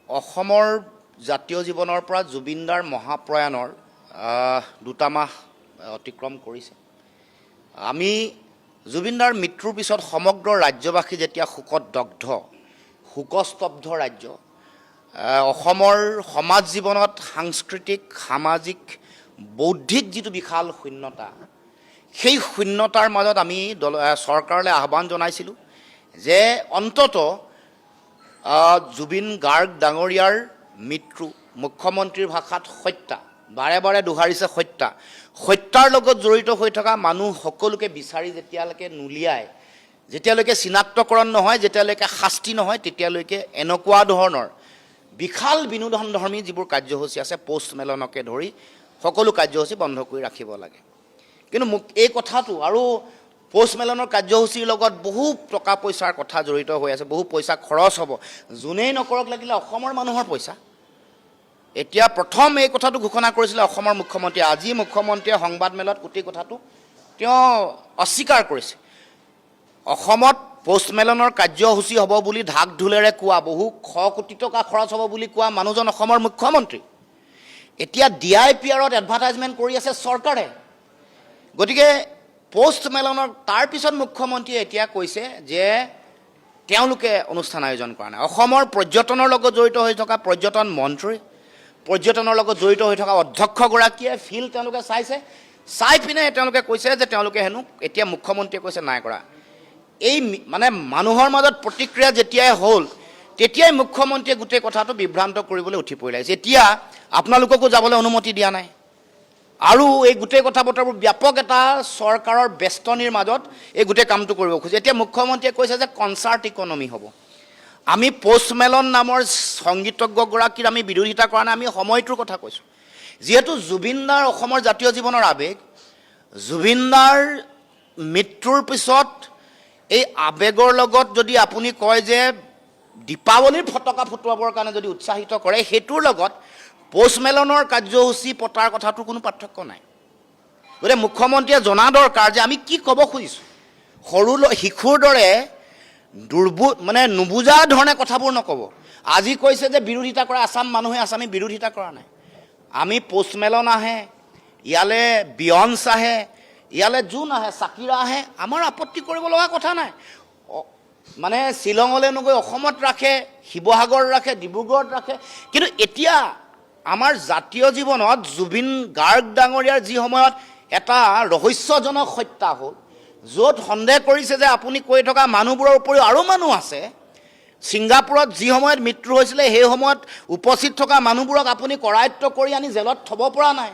অসমৰ জাতীয় জীৱনৰ পৰা জুবিনদাৰ মহাপ্ৰয়াণৰ 2 মাহ অতিক্ৰম কৰিছে। আমি জুবিনদাৰ মৃত্যুৰ পিছত সমগ্ৰ ৰাজ্যবাসী যেতিয়া শোকত দগ্ধ, শোকস্তব্ধ ৰাজ্য, অসমৰ সমাজ জীৱনত সাংস্কৃতিক, সামাজিক, বৌদ্ধিক যিটো বিশাল শূন্যতা, সেই শূন্যতাৰ মাজত আমি চৰকাৰলৈ আহ্বান জনাইছিলোঁ যে অন্তত জুবিন গাৰ্গ ডাঙৰীয়াৰ মৃত্যু, মুখ্যমন্ত্ৰীৰ ভাষাত হত্যা, বাৰে বাৰে দোহাৰিছে হত্যা, হত্যাৰ লগত জড়িত হৈ থকা মানুহ সকলোকে বিচাৰি যেতিয়ালৈকে নুলিয়ায়, যেতিয়ালৈকে চিনাক্তকৰণ নহয়, যেতিয়ালৈকে শাস্তি নহয়, তেতিয়ালৈকে এনেকুৱা ধৰণৰ বিশাল বিনোদনধৰ্মী যিবোৰ কাৰ্যসূচী আছে, পোষ্ট মেলনকে ধৰি সকলো কাৰ্যসূচী বন্ধ কৰি ৰাখিব লাগে। কিন্তু মোক এই কথাটো আৰু পোষ্ট মেলনৰ কাৰ্যসূচীৰ লগত বহু টকা পইচাৰ কথা জড়িত হৈ আছে, বহু পইচা খৰচ হ'ব, যোনেই নকৰক লাগিলে অসমৰ মানুহৰ পইচা। এতিয়া প্ৰথম এই কথাটো ঘোষণা কৰিছিলে অসমৰ মুখ্যমন্ত্ৰীয়ে। আজি মুখ্যমন্ত্ৰীয়ে সংবাদমেলত গোটেই কথাটো তেওঁ অস্বীকাৰ কৰিছে। অসমত পোষ্ট মেলনৰ কাৰ্যসূচী হ'ব বুলি ঢাক ঢোলেৰে কোৱা, বহু শ কোটি টকা খৰচ হ'ব বুলি কোৱা মানুহজন অসমৰ মুখ্যমন্ত্ৰী। এতিয়া DIPRত এডভাৰটাইজমেণ্ট কৰি আছে চৰকাৰে। গতিকে পোষ্ট মেলনৰ তাৰপিছত মুখ্যমন্ত্ৰীয়ে এতিয়া কৈছে যে তেওঁলোকে অনুষ্ঠান আয়োজন কৰা নাই। অসমৰ পৰ্যটনৰ লগত জড়িত হৈ থকা পৰ্যটন মন্ত্ৰী, পৰ্যটনৰ লগত জড়িত হৈ থকা অধ্যক্ষগৰাকীয়ে ফিল্ড তেওঁলোকে চাইছে, চাই পিনে তেওঁলোকে কৈছে যে তেওঁলোকে হেনো, এতিয়া মুখ্যমন্ত্ৰীয়ে কৈছে নাই কৰা। এই মানে মানুহৰ মাজত প্ৰতিক্ৰিয়া যেতিয়াই হ'ল, তেতিয়াই মুখ্যমন্ত্ৰীয়ে গোটেই কথাটো বিভ্ৰান্ত কৰিবলৈ উঠি পৰি লাগিছে। এতিয়া আপোনালোককো যাবলৈ অনুমতি দিয়া নাই আৰু এই গোটেই কথা বতৰাবোৰ ব্যাপক এটা চৰকাৰৰ বেষ্টনীৰ মাজত এই গোটেই কামটো কৰিব খোজে। এতিয়া মুখ্যমন্ত্ৰীয়ে কৈছে যে কনচাৰ্ট ইকনমি হ'ব। আমি পোষ্ট মেলন নামৰ সংগীতজ্ঞগৰাকীৰ আমি বিৰোধিতা কৰা নাই, আমি সময়টোৰ কথা কৈছোঁ। যিহেতু জুবিনদাৰ অসমৰ জাতীয় জীৱনৰ আৱেগ, জুবিনদাৰ মৃত্যুৰ পিছত এই আৱেগৰ লগত যদি আপুনি কয় যে দীপাৱলীৰ ফটকা ফুটুৱাবৰ কাৰণে যদি উৎসাহিত কৰে, সেইটোৰ লগত পোষ্ট মেলনৰ কাৰ্যসূচী পতাৰ কথাটোৰ কোনো পাৰ্থক্য নাই। গতিকে মুখ্যমন্ত্ৰীয়ে জনা দৰকাৰ যে আমি কি ক'ব খুজিছোঁ। সৰু শিশুৰ দৰে নুবুজা ধৰণে কথাবোৰ নক'ব। আজি কৈছে যে বিৰোধিতা কৰা আছাম মানুহে, আছামী বিৰোধিতা কৰা নাই। আমি পোষ্ট মেলন আহে, ইয়ালৈ বিয়ন্স আহে, ইয়ালৈ যোন আহে, চাকিৰা আহে, আমাৰ আপত্তি কৰিব লগা কথা নাই। মানে শ্বিলঙলৈ নগৈ অসমত ৰাখে, শিৱসাগৰ ৰাখে, ডিব্ৰুগড়ত ৰাখে। কিন্তু এতিয়া আমাৰ জাতীয় জীৱনত জুবিন গাৰ্গ ডাঙৰীয়াৰ যি সময়ত এটা ৰহস্যজনক হত্যা হ'ল, য'ত সন্দেহ কৰিছে যে আপুনি কৈ থকা মানুহবোৰৰ উপৰিও আৰু মানুহ আছে। ছিংগাপুৰত যি সময়ত মৃত্যু হৈছিলে, সেই সময়ত উপস্থিত থকা মানুহবোৰক আপুনি কৰায়ত্ব কৰি আনি জেলত থ'ব পৰা নাই।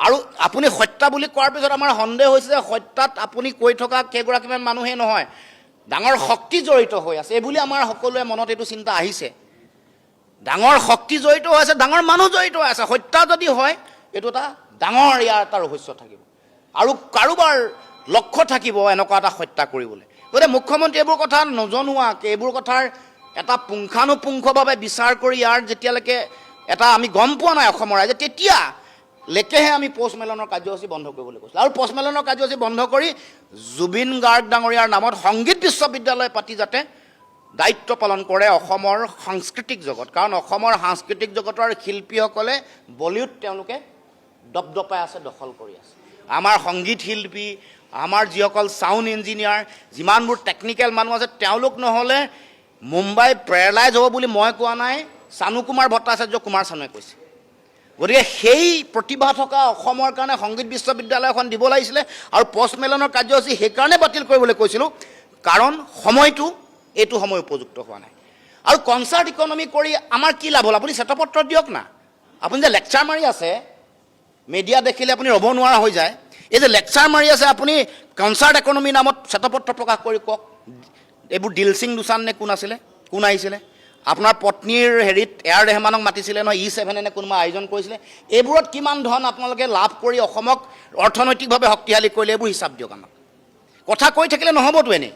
আৰু আপুনি হত্যা বুলি কোৱাৰ পিছত আমাৰ সন্দেহ হৈছে যে হত্যাত আপুনি কৈ থকা কেইগৰাকীমান মানুহেই নহয়, ডাঙৰ শক্তি জড়িত হৈ আছে। এইবুলি আমাৰ সকলোৰে মনত এইটো চিন্তা আহিছে, ডাঙৰ শক্তি জড়িত হৈ আছে, ডাঙৰ মানুহ জড়িত হৈ আছে। হত্যা যদি হয়, এইটো এটা ডাঙৰ ইয়াৰ এটা ৰহস্য থাকিব আৰু কাৰোবাৰ লক্ষ্য থাকিব এনেকুৱা এটা হত্যা কৰিবলৈ। গতিকে মুখ্যমন্ত্ৰী এইবোৰ কথা নজনোৱাকৈ, এইবোৰ কথাৰ এটা পুংখানুপুংখভাৱে বিচাৰ কৰি ইয়াৰ যেতিয়ালৈকে এটা আমি গম পোৱা নাই অসমৰ ৰাইজে, তেতিয়ালৈকেহে আমি পোষ্ট মেলনৰ কাৰ্যসূচী বন্ধ কৰিবলৈ কৈছিলোঁ। আৰু পোষ্ট মেলনৰ কাৰ্যসূচী বন্ধ কৰি জুবিন গাৰ্গ ডাঙৰীয়াৰ নামত সংগীত বিশ্ববিদ্যালয় পাতি যাতে দায়িত্ব পালন কৰে অসমৰ সাংস্কৃতিক জগত। কাৰণ অসমৰ সাংস্কৃতিক জগতৰ শিল্পীসকলে বলিউড তেওঁলোকে দপদপাই আছে, দখল কৰি আছে। আমাৰ সংগীত শিল্পী, আমাৰ যিসকল ছাউণ্ড ইঞ্জিনিয়াৰ, যিমানবোৰ টেকনিকেল মানুহ আছে, তেওঁলোক নহ'লে মুম্বাই পেৰালাইজ হ'ব বুলি মই কোৱা নাই, চানু কুমাৰ ভট্টাচাৰ্য কুমাৰ চানুৱে কৈছে। গতিকে সেই প্ৰতিভা থকা অসমৰ কাৰণে সংগীত বিশ্ববিদ্যালয় এখন দিব লাগিছিলে। আৰু পোষ্ট মেলনৰ কাৰ্যসূচী সেইকাৰণে বাতিল কৰিবলৈ কৈছিলোঁ, কাৰণ সময়টো এইটো সময় উপযুক্ত হোৱা নাই। আৰু কনচাৰ্ট ইকনমি কৰি আমাৰ কি লাভ হ'ল? আপুনি শ্বেতপত্ৰ দিয়ক না। আপুনি যে লেকচাৰ মাৰি আছে, মিডিয়া দেখিলে আপুনি ৰ'ব নোৱাৰা হৈ যায়। এই যে লেকচাৰ মাৰি আছে, আপুনি কনচাৰ্ট ইকনমি নামত শ্বেতপত্ৰ প্ৰকাশ কৰি কওক। এইবোৰ দিলসিং দোচান নে কোন আহিছিলে? আপোনাৰ পত্নীৰ হেৰিত এয়াৰ ৰেহমানক মাতিছিলে নহয়, E7 নে কোনোবা আয়োজন কৰিছিলে। এইবোৰত কিমান ধন আপোনালোকে লাভ কৰি অসমক অৰ্থনৈতিকভাৱে শক্তিশালী কৰিলে, এইবোৰ হিচাপ দিয়ক আমাক। কথা কৈ থাকিলে নহ'বতো এনেই।